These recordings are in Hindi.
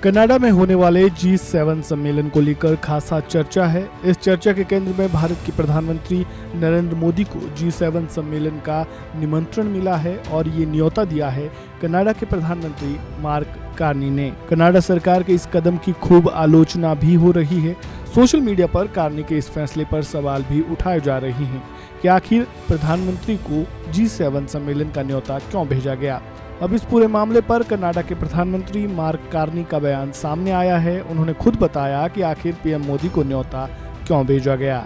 कनाडा में होने वाले G7 सम्मेलन को लेकर खासा चर्चा है। इस चर्चा के केंद्र में भारत के प्रधानमंत्री नरेंद्र मोदी को G7 सम्मेलन का निमंत्रण मिला है और ये न्योता दिया है कनाडा के प्रधानमंत्री मार्क कार्नी ने। कनाडा सरकार के इस कदम की खूब आलोचना भी हो रही है। सोशल मीडिया पर कार्नी के इस फैसले पर सवाल भी उठाए जा रहे हैं कि आखिर प्रधानमंत्री को G7 सम्मेलन का न्योता क्यों भेजा गया। अब इस पूरे मामले पर कनाडा के प्रधानमंत्री मार्क कार्नी का बयान सामने आया है। उन्होंने खुद बताया कि आखिर पीएम मोदी को न्योता क्यों भेजा गया।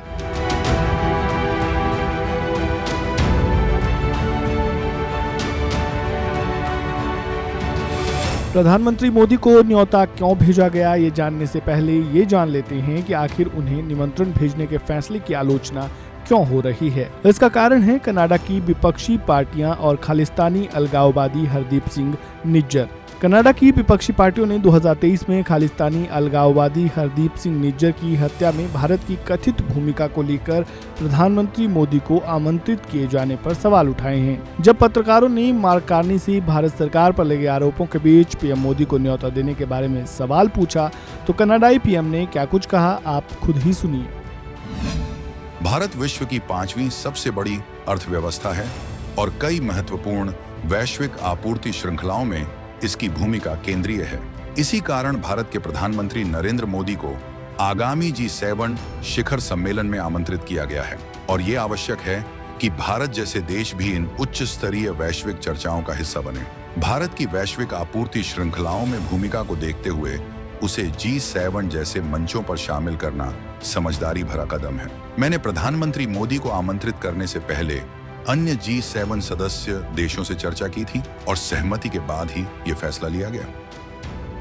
प्रधानमंत्री मोदी को न्योता क्यों भेजा गया, ये जानने से पहले ये जान लेते हैं कि आखिर उन्हें निमंत्रण भेजने के फैसले की आलोचना क्यों हो रही है। इसका कारण है कनाडा की विपक्षी पार्टियां और खालिस्तानी अलगाववादी हरदीप सिंह निज्जर। कनाडा की विपक्षी पार्टियों ने 2023 में खालिस्तानी अलगाववादी हरदीप सिंह निज्जर की हत्या में भारत की कथित भूमिका को लेकर प्रधानमंत्री मोदी को आमंत्रित किए जाने पर सवाल उठाए हैं। जब पत्रकारों ने मार्क कार्नी से भारत सरकार पर लगे आरोपों के बीच पीएम मोदी को न्योता देने के बारे में सवाल पूछा तो कनाडाई पीएम ने क्या कुछ कहा, आप खुद ही सुनिए। भारत विश्व की 5वीं सबसे बड़ी अर्थव्यवस्था है और कई महत्वपूर्ण वैश्विक आपूर्ति श्रृंखलाओं में इसकी भूमिका केंद्रीय है। इसी कारण भारत के प्रधानमंत्री नरेंद्र मोदी को आगामी G7 शिखर सम्मेलन में आमंत्रित किया गया है और ये आवश्यक है कि भारत जैसे देश भी इन उच्च स्तरीय वैश्विक चर्चाओं का हिस्सा बने। भारत की वैश्विक आपूर्ति श्रृंखलाओं में भूमिका को देखते हुए उसे G7 जैसे मंचों पर शामिल करना समझदारी भरा कदम है। मैंने प्रधानमंत्री मोदी को आमंत्रित करने से पहले अन्य G7 सदस्य देशों से चर्चा की थी और सहमति के बाद ही ये फैसला लिया गया।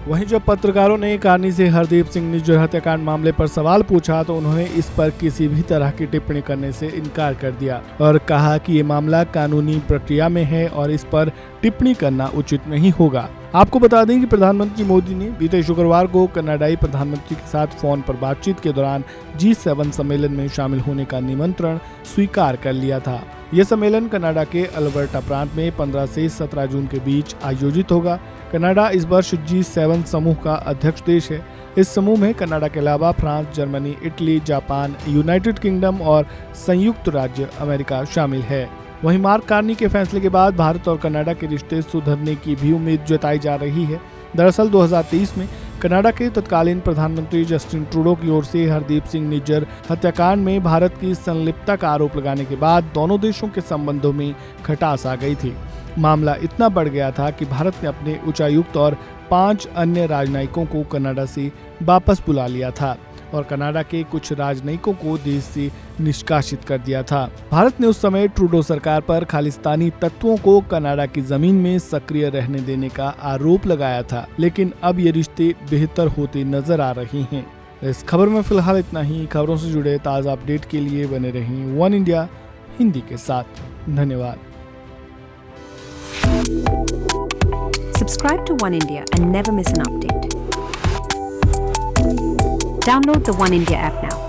वहीं जब पत्रकारों ने कार्नी से हरदीप सिंह निज्जर हत्याकांड मामले पर सवाल पूछा तो उन्होंने इस पर किसी भी तरह की टिप्पणी करने से इनकार कर दिया और कहा कि ये मामला कानूनी प्रक्रिया में है और इस पर टिप्पणी करना उचित नहीं होगा। आपको बता दें कि प्रधानमंत्री मोदी ने बीते शुक्रवार को कनाडाई प्रधानमंत्री के साथ फोन पर बातचीत के दौरान G7 सम्मेलन में शामिल होने का निमंत्रण स्वीकार कर लिया था। यह सम्मेलन कनाडा के अल्बर्टा प्रांत में 15 से 17 जून के बीच आयोजित होगा। कनाडा इस वर्ष G7 समूह का अध्यक्ष देश है। इस समूह में कनाडा के अलावा France, Germany, Italy, Japan, United kingdom और संयुक्त राज्य अमेरिका शामिल है। वहीं मार्क कार्नी के फैसले के बाद भारत और कनाडा के रिश्ते सुधरने की भी उम्मीद जताई जा रही है। दरअसल 2023 में कनाडा के तत्कालीन प्रधानमंत्री जस्टिन ट्रूडो की ओर से हरदीप सिंह निज्जर हत्याकांड में भारत की संलिप्तता का आरोप लगाने के बाद दोनों देशों के संबंधों में खटास आ गई थी। मामला इतना बढ़ गया था कि भारत ने अपने उच्चायुक्त और 5 अन्य राजनयिकों को कनाडा से वापस बुला लिया था और कनाडा के कुछ राजनयिकों को देश से निष्कासित कर दिया था। भारत ने उस समय ट्रूडो सरकार पर खालिस्तानी तत्वों को कनाडा की जमीन में सक्रिय रहने देने का आरोप लगाया था, लेकिन अब ये रिश्ते बेहतर होते नजर आ रहे हैं। इस खबर में फिलहाल इतना ही। खबरों से जुड़े ताज़ा अपडेट के लिए बने रहें वन इंडिया हिंदी के साथ। धन्यवाद। Subscribe to One India and never miss an update. Download the One India app now.